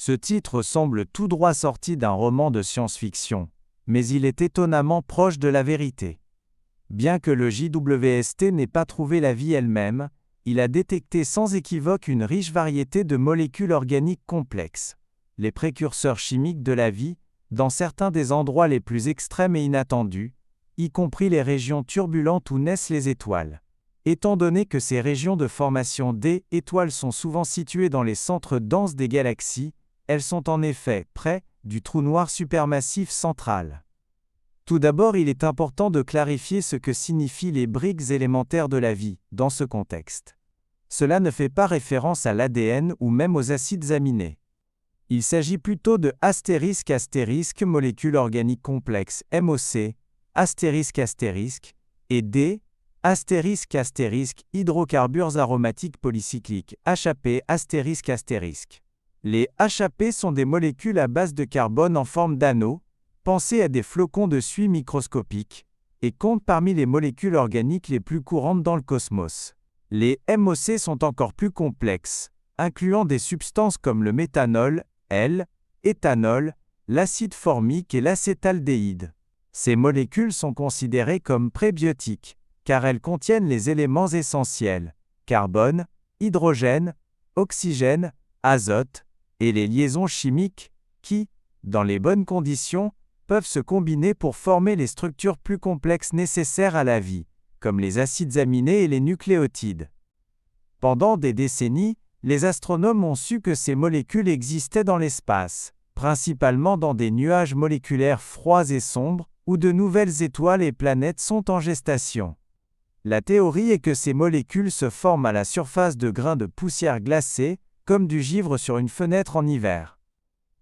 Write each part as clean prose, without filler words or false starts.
Ce titre semble tout droit sorti d'un roman de science-fiction, mais il est étonnamment proche de la vérité. Bien que le JWST n'ait pas trouvé la vie elle-même, il a détecté sans équivoque une riche variété de molécules organiques complexes, les précurseurs chimiques de la vie, dans certains des endroits les plus extrêmes et inattendus, y compris les régions turbulentes où naissent les étoiles. Étant donné que ces régions de formation d'étoiles sont souvent situées dans les centres denses des galaxies, elles sont en effet près du trou noir supermassif central. Tout d'abord, il est important de clarifier ce que signifient les briques élémentaires de la vie, dans ce contexte. Cela ne fait pas référence à l'ADN ou même aux acides aminés. Il s'agit plutôt de ** molécules organiques complexes MOC, ** et D, ** hydrocarbures aromatiques polycycliques HAP ***. Les HAP sont des molécules à base de carbone en forme d'anneau, pensez à des flocons de suie microscopiques, et comptent parmi les molécules organiques les plus courantes dans le cosmos. Les MOC sont encore plus complexes, incluant des substances comme le méthanol, éthanol, l'acide formique et l'acétaldéhyde. Ces molécules sont considérées comme prébiotiques, car elles contiennent les éléments essentiels, carbone, hydrogène, oxygène, azote, et les liaisons chimiques, qui, dans les bonnes conditions, peuvent se combiner pour former les structures plus complexes nécessaires à la vie, comme les acides aminés et les nucléotides. Pendant des décennies, les astronomes ont su que ces molécules existaient dans l'espace, principalement dans des nuages moléculaires froids et sombres, où de nouvelles étoiles et planètes sont en gestation. La théorie est que ces molécules se forment à la surface de grains de poussière glacée, comme du givre sur une fenêtre en hiver.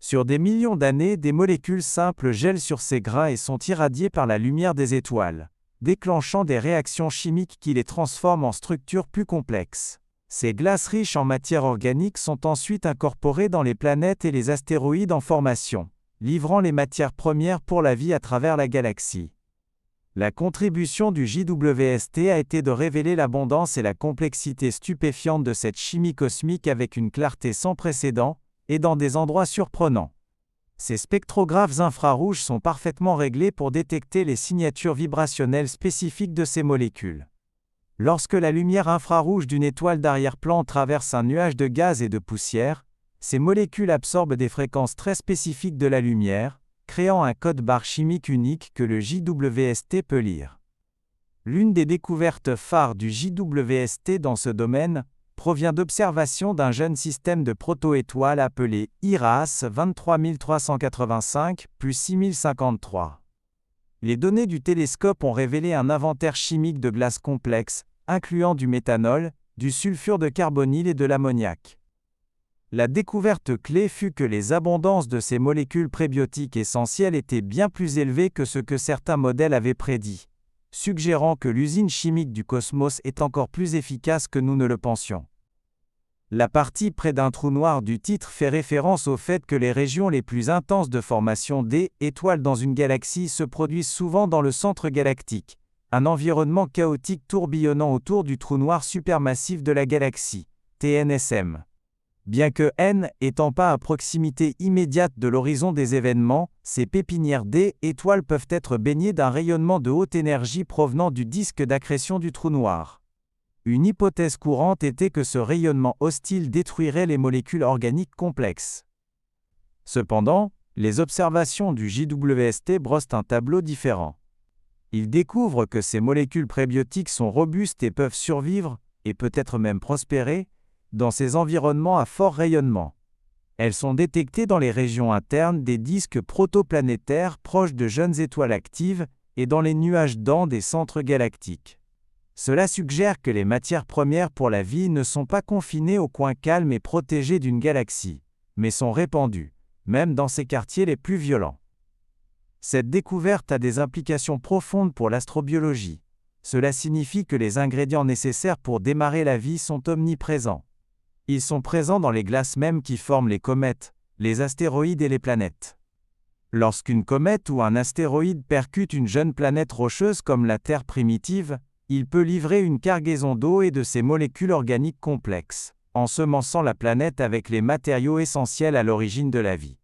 Sur des millions d'années, des molécules simples gèlent sur ces grains et sont irradiées par la lumière des étoiles, déclenchant des réactions chimiques qui les transforment en structures plus complexes. Ces glaces riches en matière organique sont ensuite incorporées dans les planètes et les astéroïdes en formation, livrant les matières premières pour la vie à travers la galaxie. La contribution du JWST a été de révéler l'abondance et la complexité stupéfiante de cette chimie cosmique avec une clarté sans précédent, et dans des endroits surprenants. Ces spectrographes infrarouges sont parfaitement réglés pour détecter les signatures vibrationnelles spécifiques de ces molécules. Lorsque la lumière infrarouge d'une étoile d'arrière-plan traverse un nuage de gaz et de poussière, ces molécules absorbent des fréquences très spécifiques de la lumière, créant un code-barre chimique unique que le JWST peut lire. L'une des découvertes phares du JWST dans ce domaine provient d'observations d'un jeune système de proto-étoiles appelé IRAS 23385 plus 6053. Les données du télescope ont révélé un inventaire chimique de glaces complexes, incluant du méthanol, du sulfure de carbonyle et de l'ammoniac. La découverte clé fut que les abondances de ces molécules prébiotiques essentielles étaient bien plus élevées que ce que certains modèles avaient prédit, suggérant que l'usine chimique du cosmos est encore plus efficace que nous ne le pensions. La partie près d'un trou noir du titre fait référence au fait que les régions les plus intenses de formation d'étoiles dans une galaxie se produisent souvent dans le centre galactique, un environnement chaotique tourbillonnant autour du trou noir supermassif de la galaxie, TNSM. Bien que N étant pas à proximité immédiate de l'horizon des événements, ces pépinières d'étoiles peuvent être baignées d'un rayonnement de haute énergie provenant du disque d'accrétion du trou noir. Une hypothèse courante était que ce rayonnement hostile détruirait les molécules organiques complexes. Cependant, les observations du JWST brossent un tableau différent. Ils découvrent que ces molécules prébiotiques sont robustes et peuvent survivre, et peut-être même prospérer, dans ces environnements à fort rayonnement. Elles sont détectées dans les régions internes des disques protoplanétaires proches de jeunes étoiles actives et dans les nuages dents des centres galactiques. Cela suggère que les matières premières pour la vie ne sont pas confinées aux coins calmes et protégés d'une galaxie, mais sont répandues, même dans ses quartiers les plus violents. Cette découverte a des implications profondes pour l'astrobiologie. Cela signifie que les ingrédients nécessaires pour démarrer la vie sont omniprésents. Ils sont présents dans les glaces mêmes qui forment les comètes, les astéroïdes et les planètes. Lorsqu'une comète ou un astéroïde percute une jeune planète rocheuse comme la Terre primitive, il peut livrer une cargaison d'eau et de ces molécules organiques complexes, ensemençant la planète avec les matériaux essentiels à l'origine de la vie.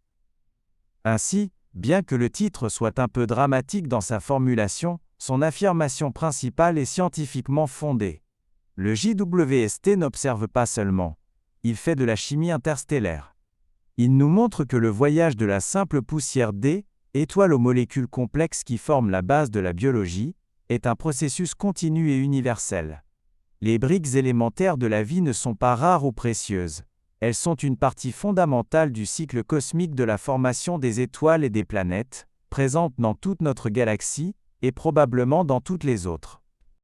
Ainsi, bien que le titre soit un peu dramatique dans sa formulation, son affirmation principale est scientifiquement fondée. Le JWST n'observe pas seulement, il fait de la chimie interstellaire. Il nous montre que le voyage de la simple poussière D, étoile aux molécules complexes qui forment la base de la biologie, est un processus continu et universel. Les briques élémentaires de la vie ne sont pas rares ou précieuses. Elles sont une partie fondamentale du cycle cosmique de la formation des étoiles et des planètes, présentes dans toute notre galaxie, et probablement dans toutes les autres.